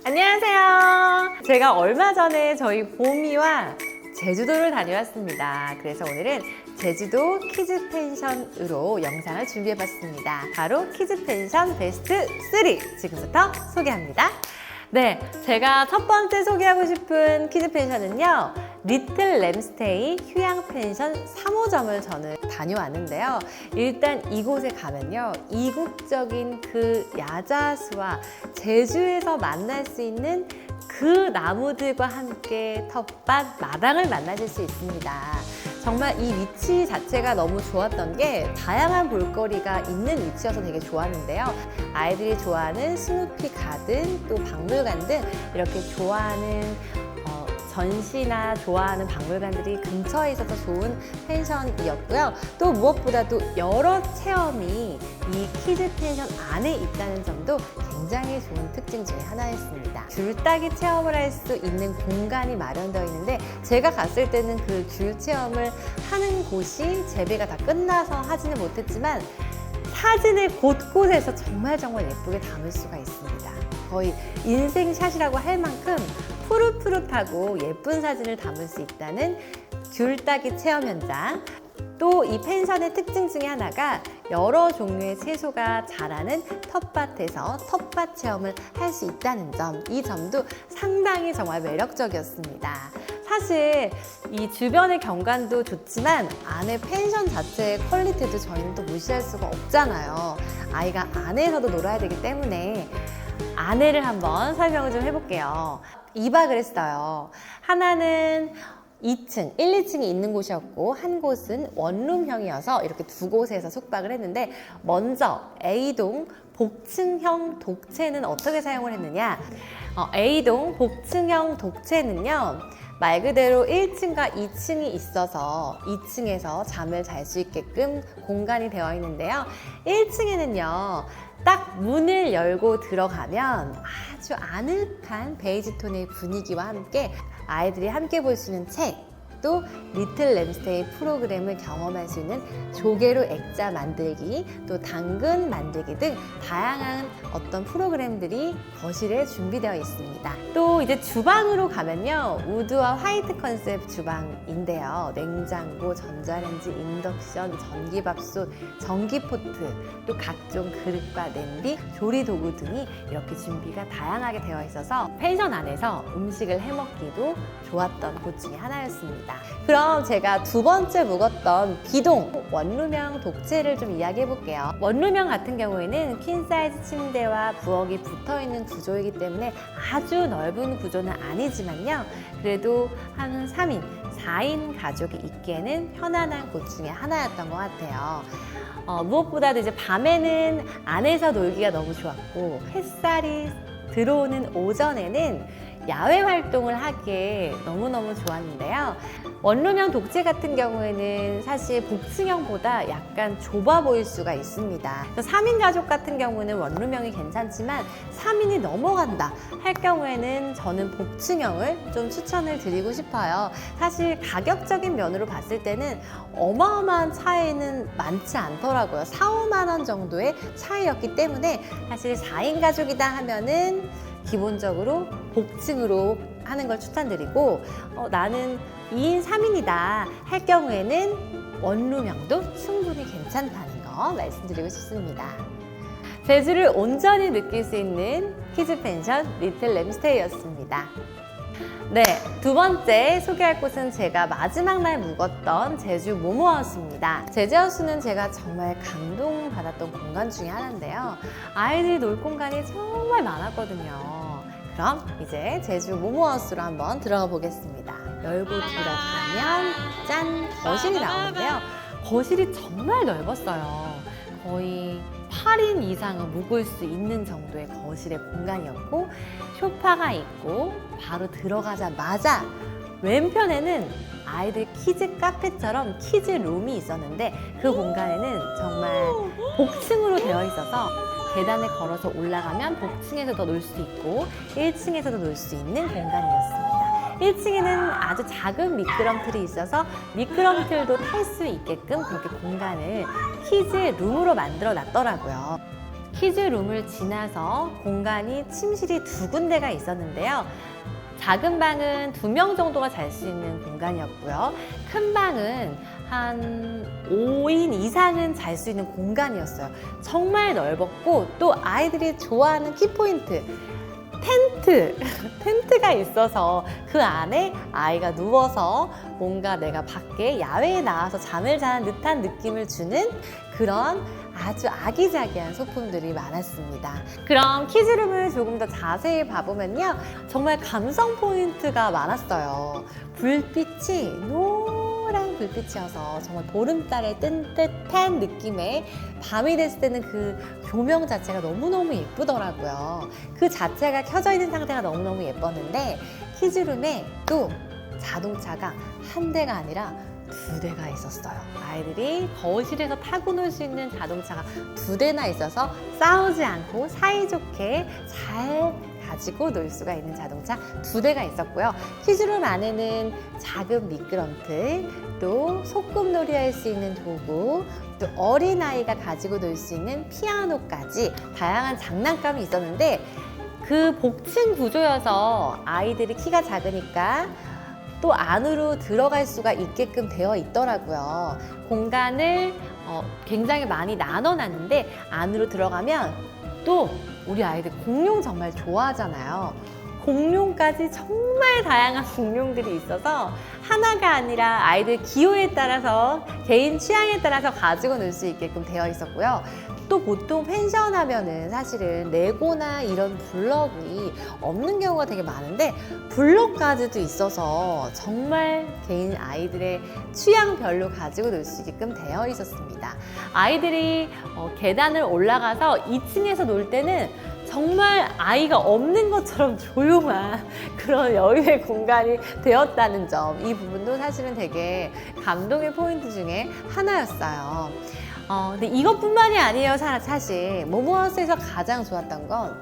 안녕하세요. 제가 얼마 전에 저희 보미와 제주도를 다녀왔습니다. 그래서 오늘은 제주도 키즈 펜션으로 영상을 준비해봤습니다. 바로 키즈 펜션 베스트 3 지금부터 소개합니다. 네, 제가 첫 번째 소개하고 싶은 키즈 펜션은요, 리틀 램스테이 휴양 펜션 3호점을 저는 다녀왔는데요. 일단 이곳에 가면요, 이국적인 그 야자수와 제주에서 만날 수 있는 그 나무들과 함께 텃밭, 마당을 만나실 수 있습니다. 정말 이 위치 자체가 너무 좋았던 게 다양한 볼거리가 있는 위치여서 되게 좋았는데요. 아이들이 좋아하는 스누피 가든, 또 박물관 등 이렇게 좋아하는 전시나 좋아하는 박물관들이 근처에 있어서 좋은 펜션이었고요. 또 무엇보다도 여러 체험이 이 키즈 펜션 안에 있다는 점도 굉장히 좋은 특징 중에 하나였습니다. 귤따기 체험을 할 수 있는 공간이 마련되어 있는데, 제가 갔을 때는 그 귤 체험을 하는 곳이 재배가 다 끝나서 하지는 못했지만 사진을 곳곳에서 정말 예쁘게 담을 수가 있습니다. 거의 인생샷이라고 할 만큼 푸릇푸릇하고 예쁜 사진을 담을 수 있다는 귤따기 체험 현장. 또 이 펜션의 특징 중에 하나가 여러 종류의 채소가 자라는 텃밭에서 텃밭 체험을 할 수 있다는 점, 이 점도 상당히 정말 매력적이었습니다. 사실 이 주변의 경관도 좋지만 안에 펜션 자체의 퀄리티도 저희는 또 무시할 수가 없잖아요. 아이가 안에서도 놀아야 되기 때문에 안에를 한번 설명을 좀 해볼게요. 2박을 했어요. 하나는 2층, 1, 2층이 있는 곳이었고 한 곳은 원룸형이어서 이렇게 두 곳에서 숙박을 했는데, 먼저 A동 복층형 독채는 어떻게 사용을 했느냐. A동 복층형 독채는요, 말 그대로 1층과 2층이 있어서 2층에서 잠을 잘 수 있게끔 공간이 되어 있는데요. 1층에는요, 딱 문을 열고 들어가면 아주 아늑한 베이지 톤의 분위기와 함께 아이들이 함께 볼 수 있는 책, 또 리틀 램스테이 프로그램을 경험할 수 있는 조개로 액자 만들기, 또 당근 만들기 등 다양한 어떤 프로그램들이 거실에 준비되어 있습니다. 또 이제 주방으로 가면요, 우드와 화이트 컨셉 주방인데요. 냉장고, 전자레인지, 인덕션, 전기밥솥, 전기포트, 또 각종 그릇과 냄비, 조리도구 등이 이렇게 준비가 다양하게 되어 있어서 펜션 안에서 음식을 해먹기도 좋았던 곳 중에 하나였습니다. 그럼 제가 두 번째 묵었던 B동 원룸형 독채를 좀 이야기해 볼게요. 원룸형 같은 경우에는 퀸 사이즈 침대와 부엌이 붙어 있는 구조이기 때문에 아주 넓은 구조는 아니지만요, 그래도 한 3인, 4인 가족이 있기에는 편안한 곳 중에 하나였던 것 같아요. 무엇보다도 이제 밤에는 안에서 놀기가 너무 좋았고, 햇살이 들어오는 오전에는 야외 활동을 하기에 너무너무 좋았는데요. 원룸형 독채 같은 경우에는 사실 복층형보다 약간 좁아 보일 수가 있습니다. 3인 가족 같은 경우는 원룸형이 괜찮지만 3인이 넘어간다 할 경우에는 저는 복층형을 좀 추천을 드리고 싶어요. 사실 가격적인 면으로 봤을 때는 어마어마한 차이는 많지 않더라고요. 4, 5만 원 정도의 차이였기 때문에 사실 4인 가족이다 하면은 기본적으로 복층으로 하는 걸 추천드리고, 나는 2인, 3인이다 할 경우에는 원룸형도 충분히 괜찮다는 거 말씀드리고 싶습니다. 제주를 온전히 느낄 수 있는 키즈 펜션 리틀 램스테이였습니다. 네, 두 번째 소개할 곳은 제가 마지막 날 묵었던 제주 모모하우스입니다. 제주하우스는 제가 정말 감동받았던 공간 중에 하나인데요. 아이들이 놀 공간이 정말 많았거든요. 그럼 이제 제주 모모하우스로 한번 들어가 보겠습니다. 열고 들어가면 짠! 거실이 나오는데요. 거실이 정말 넓었어요. 거의 8인 이상은 묵을 수 있는 정도의 거실의 공간이었고, 소파가 있고 바로 들어가자마자 왼편에는 아이들 키즈 카페처럼 키즈 룸이 있었는데, 그 공간에는 정말 복층으로 되어 있어서 계단을 걸어서 올라가면 복층에서도 놀 수 있고 1층에서도 놀 수 있는 공간이었습니다. 1층에는 아주 작은 미끄럼틀이 있어서 미끄럼틀도 탈 수 있게끔 그렇게 공간을 키즈 룸으로 만들어 놨더라고요. 키즈룸을 지나서 공간이 침실이 2군데가 있었는데요. 작은 방은 2명 정도가 잘 수 있는 공간이었고요. 큰 방은 한 5인 이상은 잘 수 있는 공간이었어요. 정말 넓었고, 또 아이들이 좋아하는 키포인트, 텐트가 있어서 그 안에 아이가 누워서 뭔가 내가 밖에 야외에 나와서 잠을 자는 듯한 느낌을 주는 그런 아주 아기자기한 소품들이 많았습니다. 그럼 키즈룸을 조금 더 자세히 봐보면요, 정말 감성 포인트가 많았어요. 불빛이 노란 불빛이어서 정말 보름달에 뜬 듯한 느낌의, 밤이 됐을 때는 그 조명 자체가 너무너무 예쁘더라고요. 그 자체가 켜져 있는 상태가 너무너무 예뻤는데, 키즈룸에 또 자동차가 한 대가 아니라 2대가 있었어요. 아이들이 거실에서 타고 놀 수 있는 자동차가 2대나 있어서 싸우지 않고 사이좋게 잘 가지고 놀 수가 있는 자동차 2대가 있었고요. 키즈룸 안에는 작은 미끄럼틀, 또 소꿉놀이 할 수 있는 도구, 또 어린아이가 가지고 놀 수 있는 피아노까지 다양한 장난감이 있었는데, 그 복층 구조여서 아이들이 키가 작으니까 또 안으로 들어갈 수가 있게끔 되어 있더라고요. 공간을 굉장히 많이 나눠놨는데, 안으로 들어가면 또 우리 아이들 공룡 정말 좋아하잖아요. 공룡까지 정말 다양한 공룡들이 있어서 하나가 아니라 아이들 기호에 따라서, 개인 취향에 따라서 가지고 놀 수 있게끔 되어 있었고요. 또 보통 펜션 하면은 사실은 레고나 이런 블럭이 없는 경우가 되게 많은데, 블럭까지도 있어서 정말 개인 아이들의 취향별로 가지고 놀 수 있게끔 되어 있었습니다. 아이들이 계단을 올라가서 2층에서 놀 때는 정말 아이가 없는 것처럼 조용한 그런 여유의 공간이 되었다는 점, 이 부분도 사실은 되게 감동의 포인트 중에 하나였어요. 근데 이것뿐만이 아니에요. 사실 모모하우스에서 가장 좋았던 건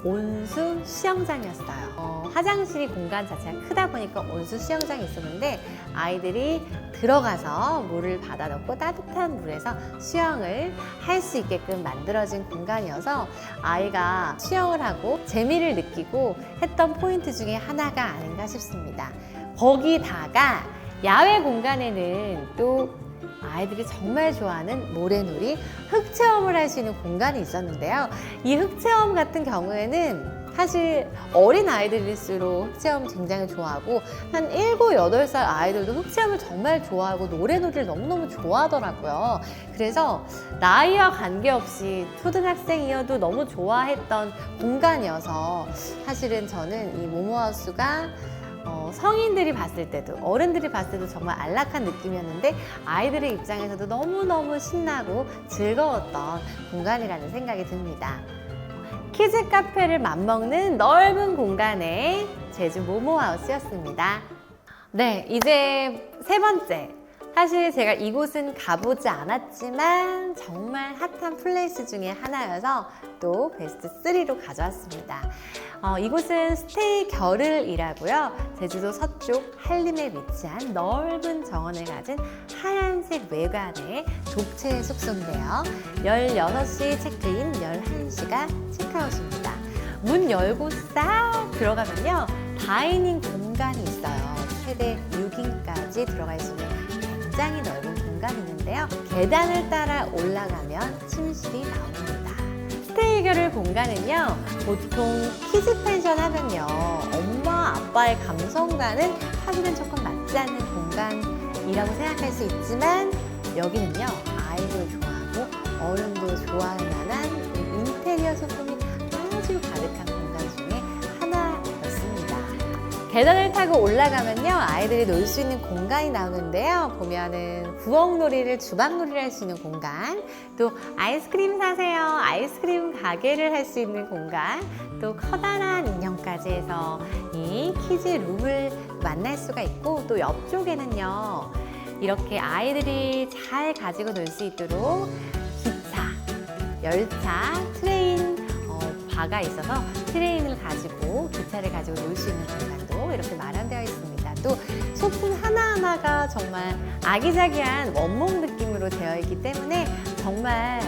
온수 수영장이었어요. 화장실이 공간 자체가 크다 보니까 온수 수영장이 있었는데, 아이들이 들어가서 물을 받아 넣고 따뜻한 물에서 수영을 할 수 있게끔 만들어진 공간이어서 아이가 수영을 하고 재미를 느끼고 했던 포인트 중에 하나가 아닌가 싶습니다. 거기다가 야외 공간에는 또 아이들이 정말 좋아하는 모래놀이, 흙체험을 할 수 있는 공간이 있었는데요. 이 흙체험 같은 경우에는 사실 어린 아이들일수록 흙체험 굉장히 좋아하고, 한 7, 8살 아이들도 흙체험을 정말 좋아하고 모래놀이를 너무너무 좋아하더라고요. 그래서 나이와 관계없이 초등학생이어도 너무 좋아했던 공간이어서, 사실은 저는 이 모모하우스가 성인들이 봤을 때도, 어른들이 봤을 때도 정말 안락한 느낌이었는데, 아이들의 입장에서도 너무너무 신나고 즐거웠던 공간이라는 생각이 듭니다. 키즈 카페를 맞먹는 넓은 공간의 제주 모모하우스였습니다. 네, 이제 3번째. 사실 제가 이곳은 가보지 않았지만 정말 핫한 플레이스 중에 하나여서 또 베스트 3로 가져왔습니다. 이곳은 스테이 겨를이라고요. 제주도 서쪽 한림에 위치한 넓은 정원을 가진 하얀색 외관의 독채 숙소인데요. 16시 체크인, 11시가 체크아웃입니다. 문 열고 싹 들어가면요, 다이닝 공간이 있어요. 최대 6인까지 들어갈 수 있는 굉장히 넓은 공간이 있는데요. 계단을 따라 올라가면 침실이 나옵니다. 스테이 겨를 공간은요, 보통 키즈 펜션 하면요, 엄마 아빠의 감성과는 사실은 조금 맞지 않는 공간이라고 생각할 수 있지만, 여기는요, 아이도 좋아하고 어른도 좋아할 만한 인테리어 소품이 아주 가득한 공간 중에 하나였습니다. 계단을 타고 올라가면요, 아이들이 놀 수 있는 공간이 나오는데요. 보면은 부엌놀이를, 주방놀이를 할 수 있는 공간, 또 아이스크림 사세요, 아이스크림 가게를 할 수 있는 공간, 또 커다란 인형까지 해서 이 키즈룸을 만날 수가 있고, 또 옆쪽에는요, 이렇게 아이들이 잘 가지고 놀 수 있도록 기차, 열차, 트레인 바가 있어서 트레인을 가지고, 기차를 가지고 놀 수 있는 공간도 이렇게 마련되어 있습니다. 또 소품 하나하나가 정말 아기자기한 원목 느낌으로 되어 있기 때문에 정말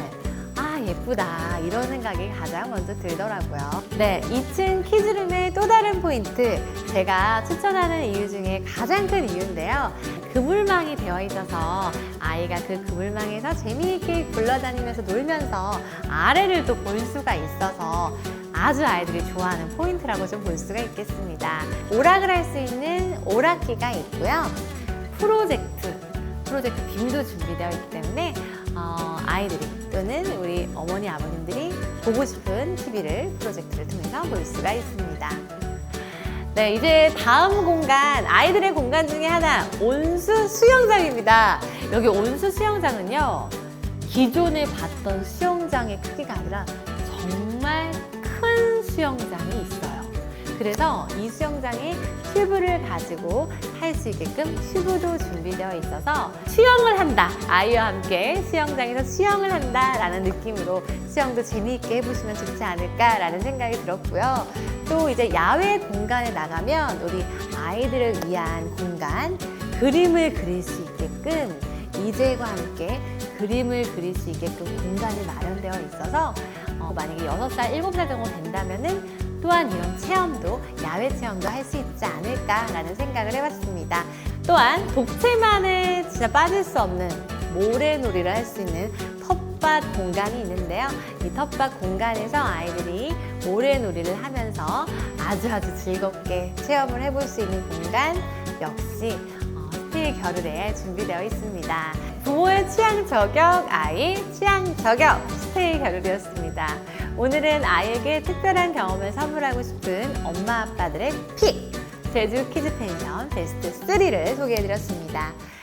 예쁘다 이런 생각이 가장 먼저 들더라고요. 네, 2층 키즈룸의 또 다른 포인트, 제가 추천하는 이유 중에 가장 큰 이유인데요. 그물망이 되어 있어서 아이가 그 그물망에서 재미있게 굴러다니면서 놀면서 아래를 또 볼 수가 있어서 아주 아이들이 좋아하는 포인트라고 좀 볼 수가 있겠습니다. 오락을 할 수 있는 오락기가 있고요. 프로젝트 빔도 준비되어 있기 때문에 아이들이 또는 우리 어머니 아버님들이 보고 싶은 TV를 프로젝트를 통해서 볼 수가 있습니다. 네, 이제 다음 공간, 아이들의 공간 중에 하나, 온수 수영장입니다. 여기 온수 수영장은요, 기존에 봤던 수영장의 크기가 아니라 정말 큰 수영장이 있어요. 그래서 이 수영장에 튜브를 가지고 탈 수 있게끔 튜브도 준비되어 있어서 수영을 한다, 아이와 함께 수영장에서 수영을 한다 라는 느낌으로 수영도 재미있게 해보시면 좋지 않을까 라는 생각이 들었고요. 또 이제 야외 공간에 나가면 우리 아이들을 위한 공간, 그림을 그릴 수 있게끔 이젤과 함께 그림을 그릴 수 있게끔 공간이 마련되어 있어서 만약에 6살, 7살 정도 된다면은 또한 이런 체험도, 야외 체험도 할 수 있지 않을까라는 생각을 해봤습니다. 또한 독채만에 진짜 빠질 수 없는 모래놀이를 할 수 있는 텃밭 공간이 있는데요. 이 텃밭 공간에서 아이들이 모래놀이를 하면서 아주 즐겁게 체험을 해볼 수 있는 공간 역시 스테이 겨울에 준비되어 있습니다. 부모의 취향 저격, 아이 취향 저격 스테이 겨울이었습니다. 오늘은 아이에게 특별한 경험을 선물하고 싶은 엄마 아빠들의 픽! 제주 키즈 펜션 베스트 3를 소개해드렸습니다.